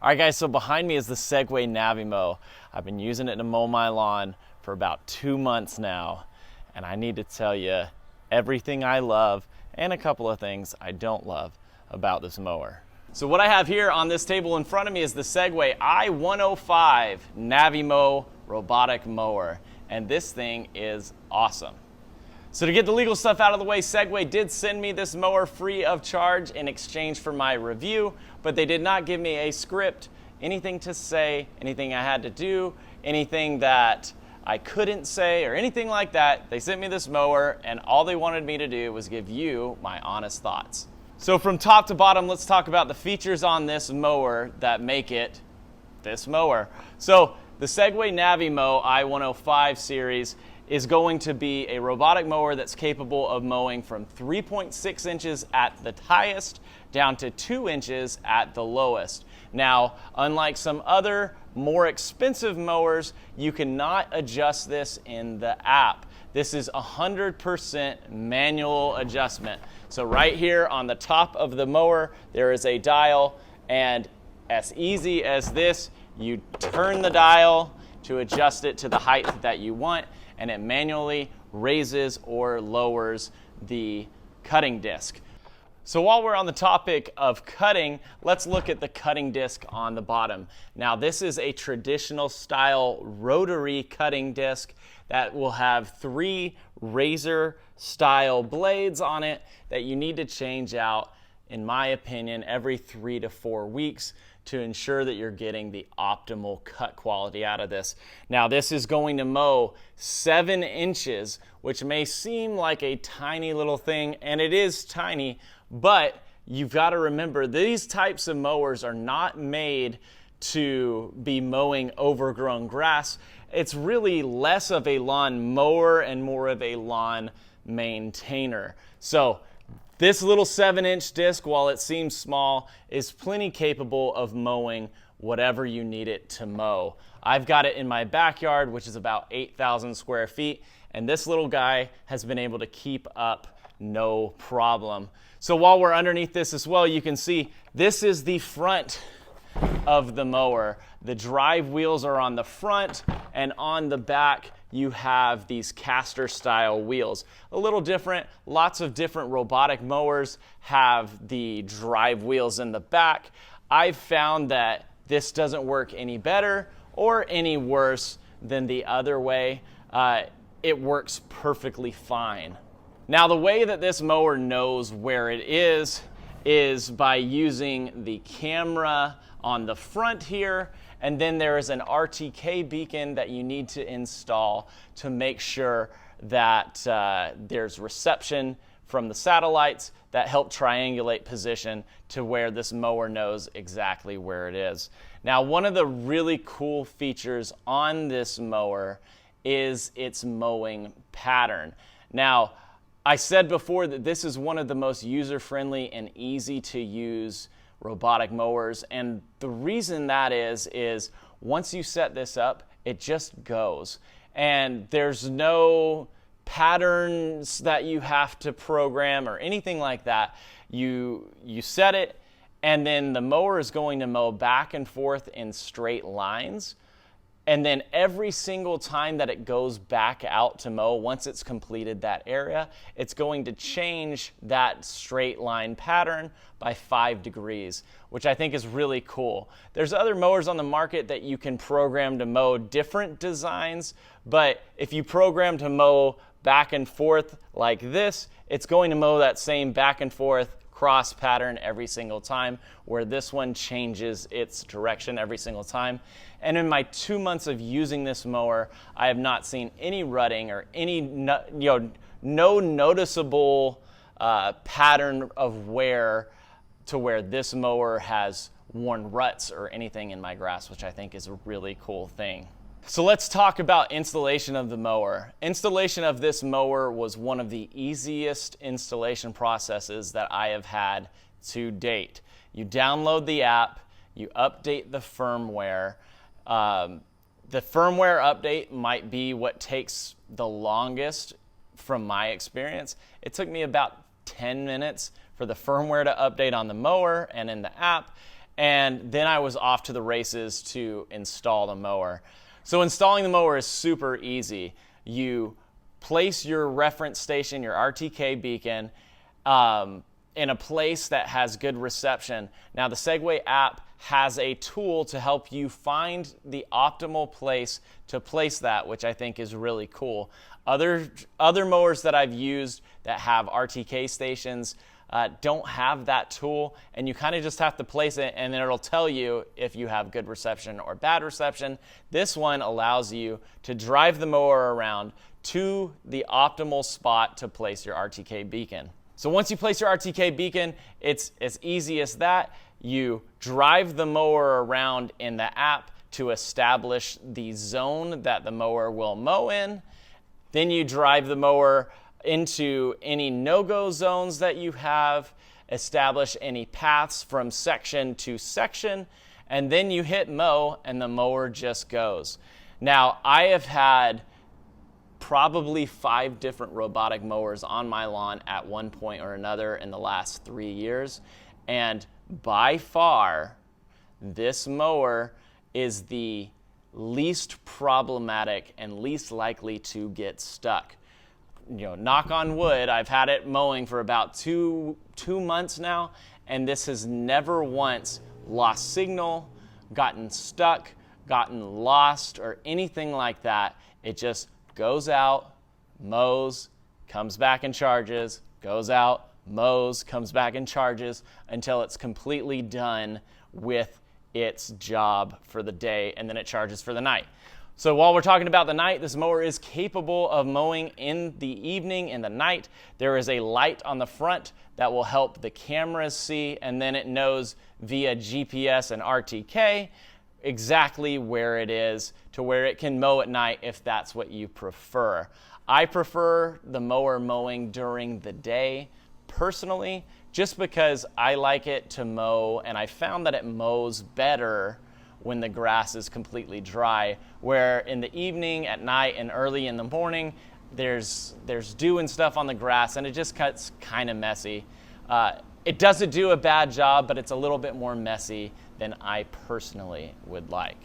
All right, guys, so behind me is the Segway Navimow. I've been using it to mow my lawn for about 2 months now, and I need to tell you everything I love and a couple of things I don't love about this mower. So what I have here on this table in front of me is the Segway i105 Navimow robotic mower, and this thing is awesome. So to get the legal stuff out of the way, Segway did send me this mower free of charge in exchange for my review, but they did not give me a script, anything to say, anything I had to do, anything that I couldn't say, or anything like that. They sent me this mower, and all they wanted me to do was give you my honest thoughts. So from top to bottom, let's talk about the features on this mower that make it this mower. So the Segway Navimow i105 series is going to be a robotic mower that's capable of mowing from 3.6 inches at the highest down to 2 inches at the lowest. Now, unlike some other more expensive mowers, you cannot adjust this in the app. This is 100% manual adjustment. So right here on the top of the mower, there is a dial, and as easy as this, you turn the dial to adjust it to the height that you want, and it manually raises or lowers the cutting disc. So while we're on the topic of cutting, let's look at the cutting disc on the bottom. Now this is a traditional style rotary cutting disc that will have 3 razor style blades on it that you need to change out, in my opinion, every 3 to 4 weeks to ensure that you're getting the optimal cut quality out of this. Now this is going to mow 7 inches, which may seem like a tiny little thing, and it is tiny, but you've got to remember these types of mowers are not made to be mowing overgrown grass. It's really less of a lawn mower and more of a lawn maintainer. So this little 7-inch disc, while it seems small, is plenty capable of mowing whatever you need it to mow. I've got it in my backyard, which is about 8,000 square feet, and this little guy has been able to keep up no problem. So while we're underneath this as well, you can see this is the front of the mower. The drive wheels are on the front, and on the back you have these caster style wheels. A little different. Lots of different robotic mowers have the drive wheels in the back. I've found that this doesn't work any better or any worse than the other way. It works perfectly fine. Now the way that this mower knows where it is by using the camera on the front here, and then there is an RTK beacon that you need to install to make sure that there's reception from the satellites that help triangulate position to where this mower knows exactly where it is. Now, one of the really cool features on this mower is its mowing pattern. Now, I said before that this is one of the most user-friendly and easy to use robotic mowers, and the reason that is once you set this up, it just goes, and there's no patterns that you have to program or anything like that. You set it, and then the mower is going to mow back and forth in straight lines. And then every single time that it goes back out to mow, once it's completed that area, it's going to change that straight line pattern by 5 degrees, which I think is really cool. There's other mowers on the market that you can program to mow different designs, but if you program to mow back and forth like this, it's going to mow that same back and forth cross pattern every single time, where this one changes its direction every single time. And in my 2 months of using this mower, I have not seen any rutting or any no noticeable pattern of wear to where this mower has worn ruts or anything in my grass, which I think is a really cool thing. So let's talk about installation of the mower. Installation of this mower was one of the easiest installation processes that I have had to date. You download the app, you update the firmware. The firmware update might be what takes the longest from my experience. It took me about 10 minutes for the firmware to update on the mower and in the app, and then I was off to the races to install the mower. So installing the mower is super easy. You place your reference station, your RTK beacon, in a place that has good reception. Now the Segway app has a tool to help you find the optimal place to place that, which I think is really cool. Other mowers that I've used that have RTK stations don't have that tool, and you kind of just have to place it and then it'll tell you if you have good reception or bad reception. This one allows you to drive the mower around to the optimal spot to place your RTK beacon. So once you place your RTK beacon, it's as easy as that. You drive the mower around in the app to establish the zone that the mower will mow in. Then you drive the mower into any no-go zones that you have, establish any paths from section to section, and then you hit mow and the mower just goes. Now, I have had probably 5 different robotic mowers on my lawn at one point or another in the last 3 years, and by far, this mower is the least problematic and least likely to get stuck. Knock on wood, I've had it mowing for about two months now, and this has never once lost signal, gotten stuck, gotten lost, or anything like that. It just goes out, mows, comes back and charges, goes out, mows, comes back and charges until it's completely done with its job for the day, and then it charges for the night. So while we're talking about the night, this mower is capable of mowing in the evening, in the night. There is a light on the front that will help the cameras see, and then it knows via GPS and RTK exactly where it is to where it can mow at night if that's what you prefer. I prefer the mower mowing during the day personally, just because I like it to mow, and I found that it mows better when the grass is completely dry, where in the evening, at night, and early in the morning, there's dew and stuff on the grass, and it just cuts kind of messy. It doesn't do a bad job, but it's a little bit more messy than I personally would like.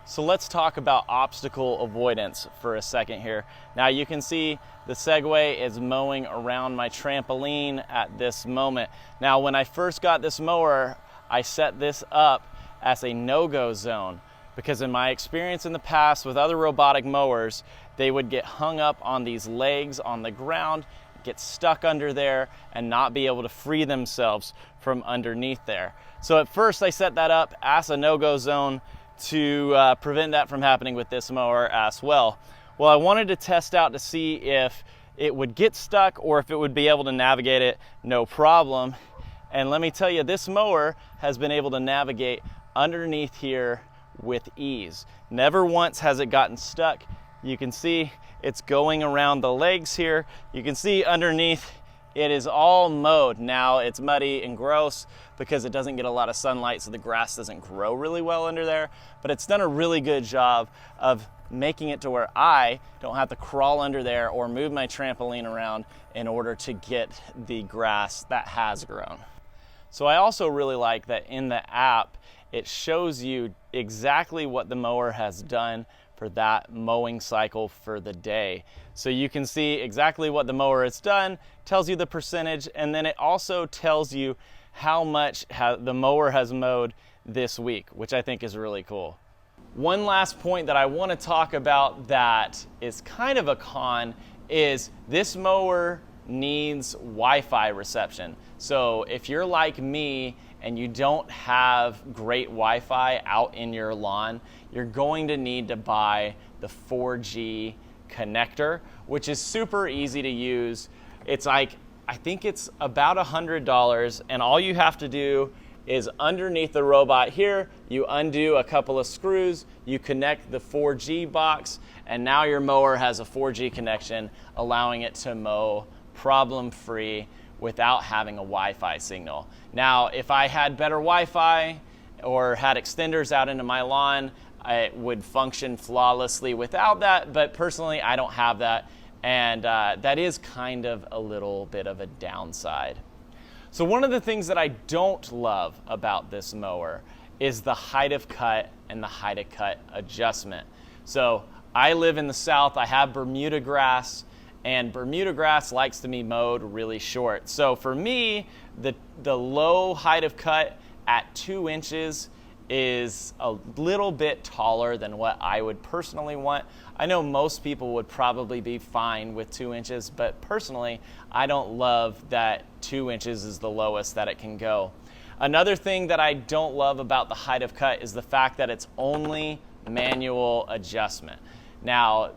So let's talk about obstacle avoidance for a second here. Now you can see the Segway is mowing around my trampoline at this moment. Now when I first got this mower, I set this up as a no-go zone, because in my experience in the past with other robotic mowers, they would get hung up on these legs on the ground, get stuck under there, and not be able to free themselves from underneath there. So at first I set that up as a no-go zone to prevent that from happening with this mower as well. Well, I wanted to test out to see if it would get stuck or if it would be able to navigate it no problem. And let me tell you, this mower has been able to navigate underneath here with ease. Never once has it gotten stuck. You can see it's going around the legs here. You can see underneath it is all mowed. Now it's muddy and gross because it doesn't get a lot of sunlight, so the grass doesn't grow really well under there, but it's done a really good job of making it to where I don't have to crawl under there or move my trampoline around in order to get the grass that has grown. So I also really like that in the app, it shows you exactly what the mower has done for that mowing cycle for the day. So you can see exactly what the mower has done, tells you the percentage, and then it also tells you how much the mower has mowed this week, which I think is really cool. One last point that I want to talk about that is kind of a con is this mower needs Wi-Fi reception. So if you're like me and you don't have great Wi-Fi out in your lawn, you're going to need to buy the 4G connector, which is super easy to use. It's like, I think it's about $100, and all you have to do is underneath the robot here, you undo a couple of screws, you connect the 4G box, and now your mower has a 4G connection, allowing it to mow problem-free without having a Wi-Fi signal. Now, if I had better Wi-Fi or had extenders out into my lawn, it would function flawlessly without that, but personally, I don't have that, and that is kind of a little bit of a downside. So one of the things that I don't love about this mower is the height of cut and the height of cut adjustment. So I live in the South, I have Bermuda grass, and Bermuda grass likes to be mowed really short. So for me, the low height of cut at 2 inches is a little bit taller than what I would personally want. I know most people would probably be fine with 2 inches, but personally, I don't love that 2 inches is the lowest that it can go. Another thing that I don't love about the height of cut is the fact that it's only manual adjustment. Now,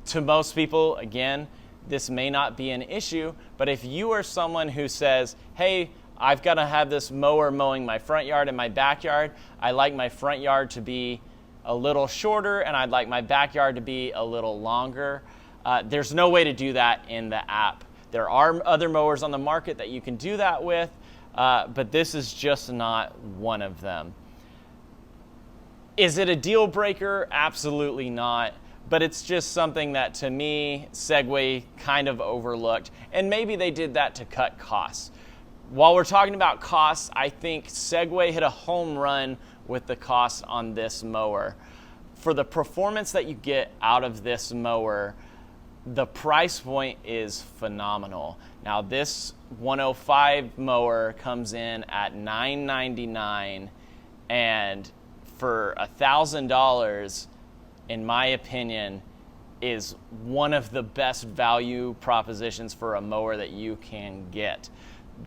to most people, again, this may not be an issue, but if you are someone who says, hey, I've got to have this mower mowing my front yard and my backyard. I like my front yard to be a little shorter and I'd like my backyard to be a little longer. There's no way to do that in the app. There are other mowers on the market that you can do that with, but this is just not one of them. Is it a deal breaker? Absolutely not. But it's just something that, to me, Segway kind of overlooked. And maybe they did that to cut costs. While we're talking about costs, I think Segway hit a home run with the cost on this mower. For the performance that you get out of this mower, the price point is phenomenal. Now, this 105 mower comes in at $999, and for $1,000, in my opinion, is one of the best value propositions for a mower that you can get.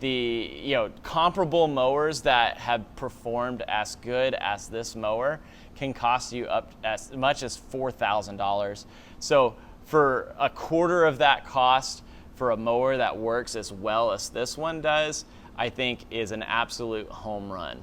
The comparable mowers that have performed as good as this mower can cost you up as much as $4,000. So for a quarter of that cost for a mower that works as well as this one does, I think is an absolute home run.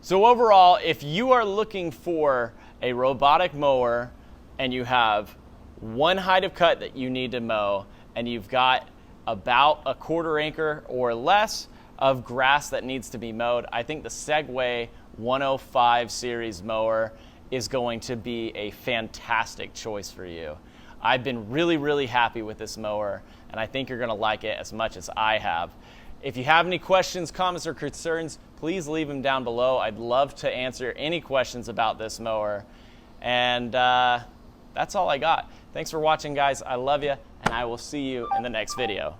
So overall, if you are looking for a robotic mower and you have one height of cut that you need to mow and you've got about a quarter acre or less of grass that needs to be mowed, I think the Segway 105 series mower is going to be a fantastic choice for you. I've been really happy with this mower, and I think you're going to like it as much as I have. If you have any questions, comments, or concerns, please leave them down below. I'd love to answer any questions about this mower. And that's all I got. Thanks for watching, guys. I love you, and I will see you in the next video.